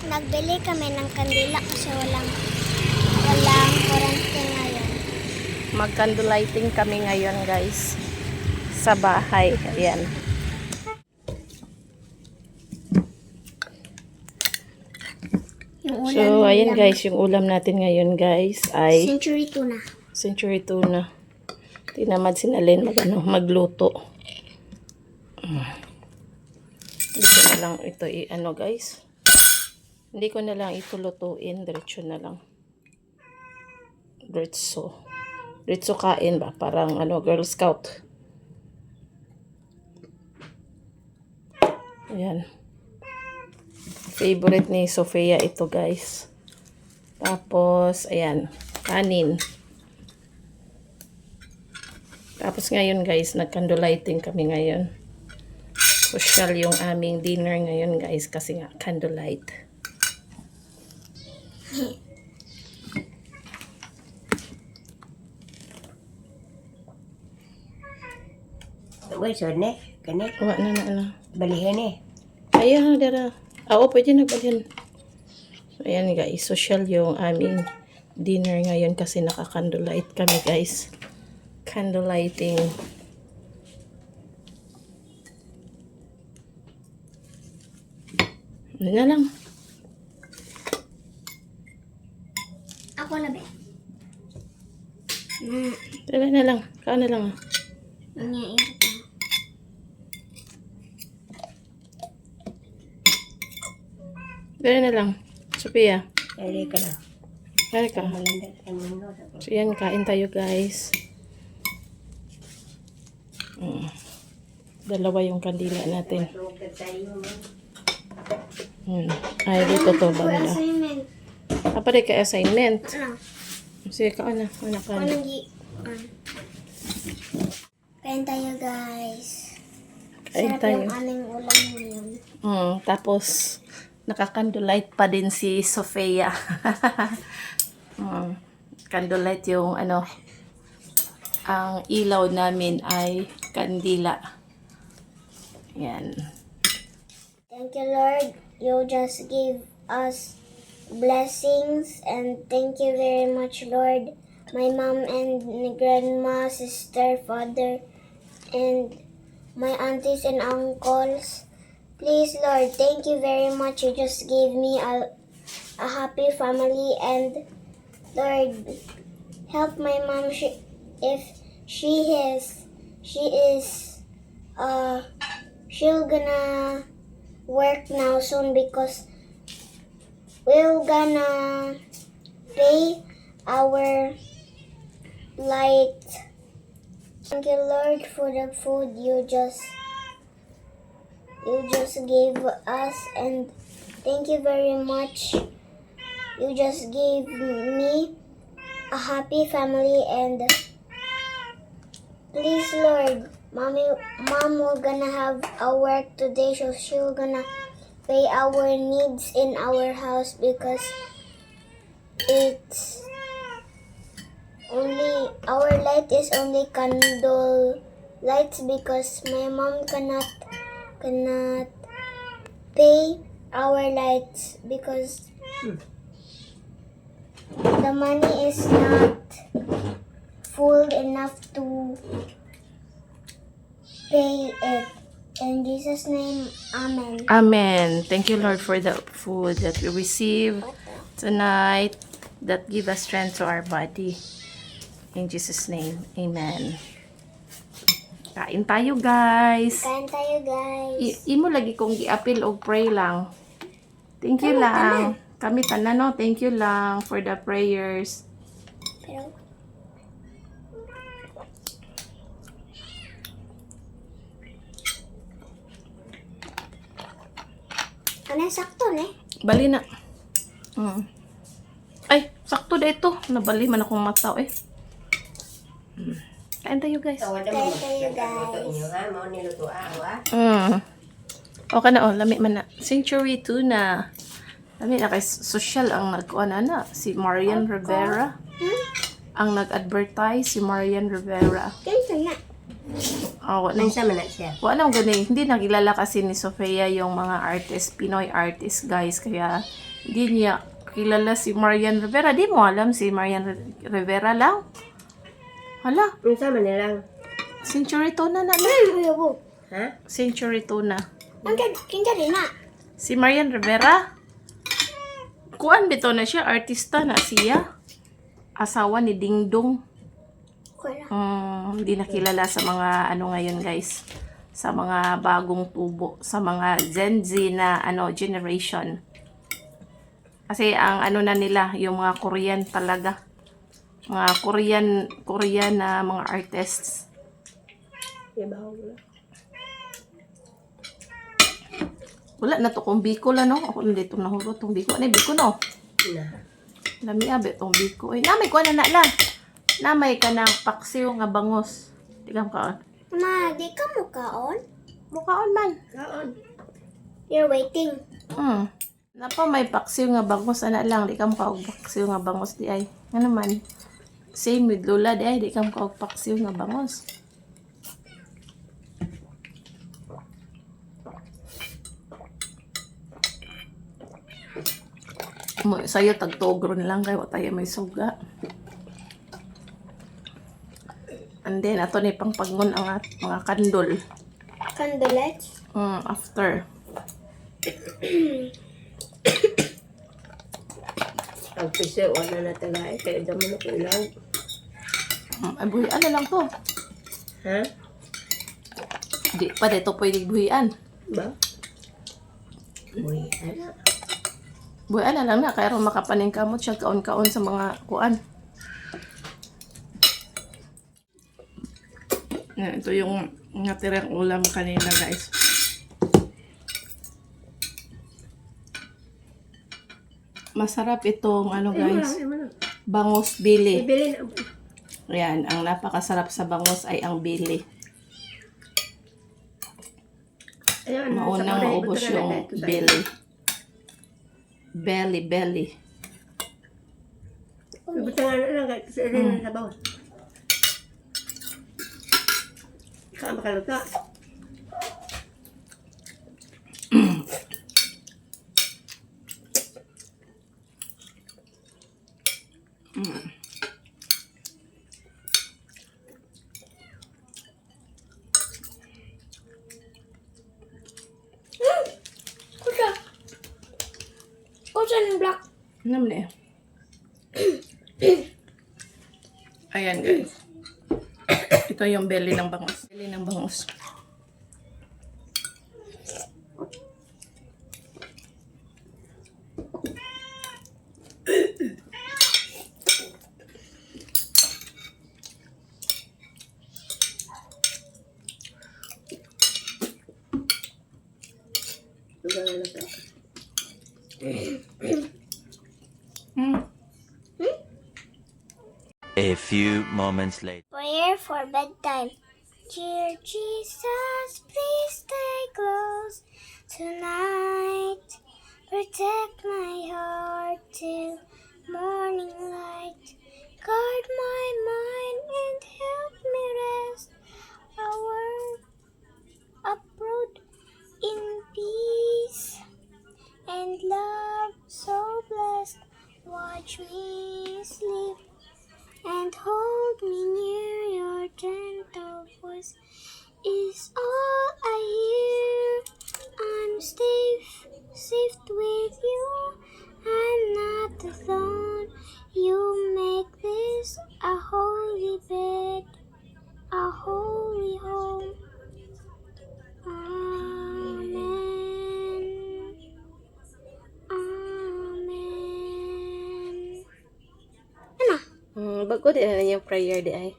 Nagbili kami ng kandila kasi walang kurente ngayon. Mag-candlelighting kami ngayon, guys. Sa bahay. Ayan. So, ayan guys, yung ulam natin ngayon, guys, ay Century tuna. century tuna. Tinamad si Nalin magluto. Hindi ko na lang ito guys. Hindi ko na lang ito lutuin. Diretso na lang. Diretso kain ba? Parang Girl Scout. Ayan. Favorite ni Sofia ito, guys. Tapos, ayan. Kanin. Tapos ngayon, guys, nag-candlelighting kami ngayon. Social yung aming dinner ngayon, guys, kasi nga candlelight. Uy, sone, kani, Kuha na. balihin eh. Ayan, dara. Oo, pwede na balhin. So, ayan, guys. Social yung aming dinner ngayon kasi naka-candlelight kami, guys. Candlelighting. Ano na lang. Ako na ba? Dala na lang. Kaan na lang. Nangyayari ka. Dala na lang. Sophia. Dali ka na. Kaya ka. Malanda ang mundo. So, yan. Kain tayo, guys. Dalawa yung kandila natin. Ay, dito to. Banda. Assignment. Kapare ka assignment. Ano? Sige, kaan na. Anak ka na. Kain tayo, guys. Kain Sarap tayo. yung aming ulam ngayon. Tapos, naka-candlelight pa din si Sofia. Candlelight yung ang ilaw namin ay kandila. Yan. Thank you, Lord. You just gave us blessings, and thank you very much, Lord. My mom and grandma, sister, father, and my aunties and uncles. Please, Lord, thank you very much. You just gave me a happy family, and Lord, help my mom if she'll gonna work now soon because we're gonna pay our light. Thank you, Lord, for the food you just gave us, and thank you very much. You just gave me a happy family, and please, Lord, mom will gonna have a work today, so she'll gonna pay our needs in our house because it's only our light is only candle lights because my mom cannot pay our lights because the money is not full enough to pay it. In Jesus' name, Amen. Amen. Thank you, Lord, for the food that we receive tonight that give us strength to our body. In Jesus' name, Amen. Kain tayo, guys. Kain tayo, guys. Imo lagi kong gi-appeal og pray lang. Thank you lang. Kami tanan, no? Thank you lang for the prayers. Pero, ano sakto, ne? Bali na. Ay, sakto da ito. Nabali man akong mata, eh. Kain tayo, guys. Tawad Kain mo. tayo, Nagkaluto guys. inyo ha. Mau niluto awa. Okay na, lami man na. Century tuna. Lami na kay social ang nagkuan na. Si Marian Rivera. Ang nag-advertise, si Marian Rivera. Ganito na. wala. Minsan man na siya. Wala gani. Hindi nakilala kasi ni Sofia yung mga artist, Pinoy artist guys. Kaya hindi niya kilala si Marian Rivera. Di mo alam si Marian Rivera lang? Hala, Minsan man na lang. Century Tuna na. Ayoko. Ha? Century Tuna. Kinsa din na. Si Marian Rivera? Kuan bito na siya, artista na siya. Asawa ni Ding Dong. Wala. Hindi nakilala sa mga ano ngayon guys. Sa mga bagong tubo. Sa mga Gen Z na generation. Kasi ang ano na nila, yung mga Korean talaga. Mga Korean na mga artists. Iba ko. Wala na to kung Bicol ano. Ako na dito nahulot tong Bicol. Ano Bicol no? Na. Lami abe tong Bicol. Ay, namay ko na lang. Namay ka ng paksiw nga bangos. Tigam ka. Ma, di ka mo kaon? Mukhaon man. Kaon. You're waiting. Napa may paksiw nga bangos ana lang. Di ka mukhaog paksiw nga bangos di ay. Ano man. Same with Lola di ay. Di ka mukhaog paksiw nga bangos. Sa'yo tagtogron lang kayo tayo may suga. And then ato ni pangpangon ang mga kandol. Candlelights? After. Ang piso, wala na tagay. Kaya damo na kulang. Ay buhian na lang to. Ha? Di pa dito pwede buhian. Ba? Uy, ano? Buhian na lang na kaya ron makapaning kamot siya kaon-kaon sa mga kuan. Ito yung natirang ulam kanina guys. Masarap itong guys. Bangos bili. Ibili na. Ayan, ang napakasarap sa bangos ay ang bili. Ayun, Maunang sa maubos Korea, yung ito tayo. belly. Belly. Ibutangan na lang kasi rin sa bawah. Saan makaluto? Kusa ng black. Namli. Ayan guys. Ito yung belly ng bangus. Belly ng bangus. Ibutangan na lang. A few moments later. Prayer for bedtime. Dear Jesus, please stay close tonight. Protect my heart till morning light. Guard my mind and help me rest. Abroad in peace and love so blessed. Watch me sleep and hold me near. Your gentle voice is all I hear. I'm safe with you. I'm not alone. You make this a holy bed, a holy home. Amen. Amen. Bago di na yung prayer di ay.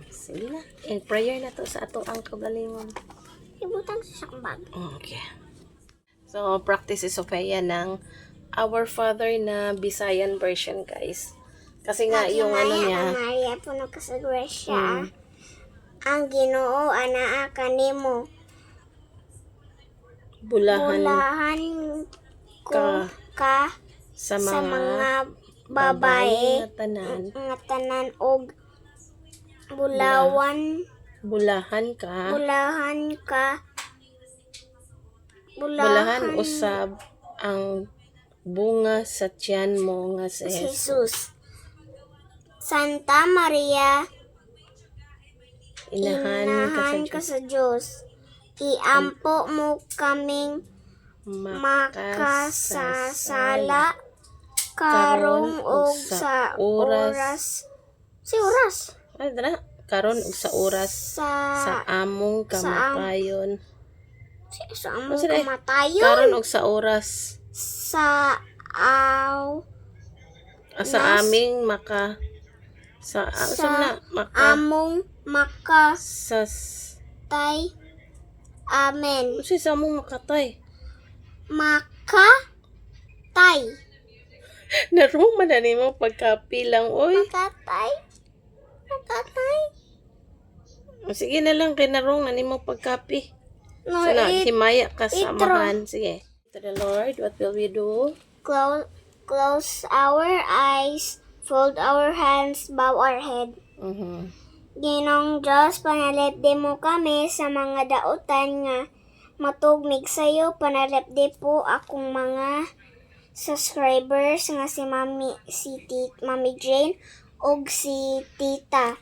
Sige na. Prayer na to sa ato ang kagalingon. Ibutang sa sakbag. Okay. So, practice si Sofia ng Our Father na Bisayan version, guys. Kasi nga, yung niya, Ang Maria po nagkasagwa siya. Ang Ginoo anaa kanimo. Bulahan ko ka sa sa mga mga babae na tanan. nga tanan og bulawan Bulahan ka. Bulahan ka. Bulahan usab ang bunga sa tiyan mo nga si Jesus. Jesus. Santa Maria, Inahan ka ka sa Diyos. sa Diyos. Iampo mo kaming makasasala karong og sa oras. Si oras. Ay, dala. Karon og sa oras sa among kamatayon. Sa among Sige. kamatayon. Karon og sa oras Sa sa aming maka sa na maka among makatay. sa Amen. kasi sa among makatay. Makatay. Narong man na nimo pagkapilang oy. Makatay. Makatay. Sige na lang kay narong na nimo pagkapi. No, Sana it himaya ka sa itro. amahan. Sige. To the Lord, what will we do? Close our eyes, fold our hands, bow our head. Ginong Diyos, panalipdi mo kami sa mga dautan nga matugmig sa'yo. Panalipdi po akong mga subscribers nga si Mami Jane og si Tita.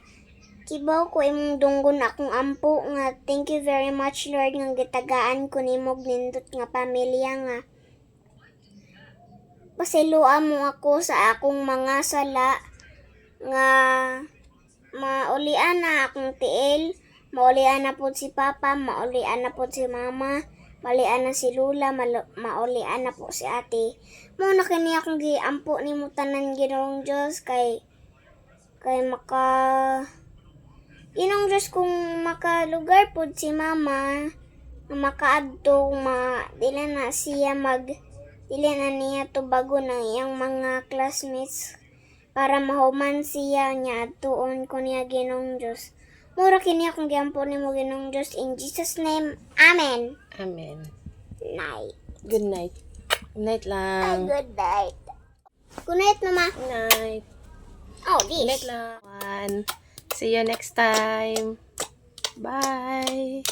Kibaw ko imong dunggon akong ampo nga thank you very much Lord nga gitagaan ko nimo nindot nga pamilya nga pasiluan mo ako sa akong mga sala nga maulian na akong tiil, maulian na po si Papa, maulian na po si Mama, maulian na si Lula, maulian na po si Ate. Muna kini akong giampo nimo tanan Ginoong Diyos kay Ginong Diyos kung makalugar po si Mama, makaadto, dili na niya to bago ng iyang mga classmates para mahuman siya niya adtuon ko niya Ginong Diyos. Mura kini akong giampo nimo Ginong Diyos in Jesus name. Amen. Amen. Night. Good night. Good night lang. Good night. Good night, Mama. Good night. Oh, Good night this. lang. See you next time. Bye.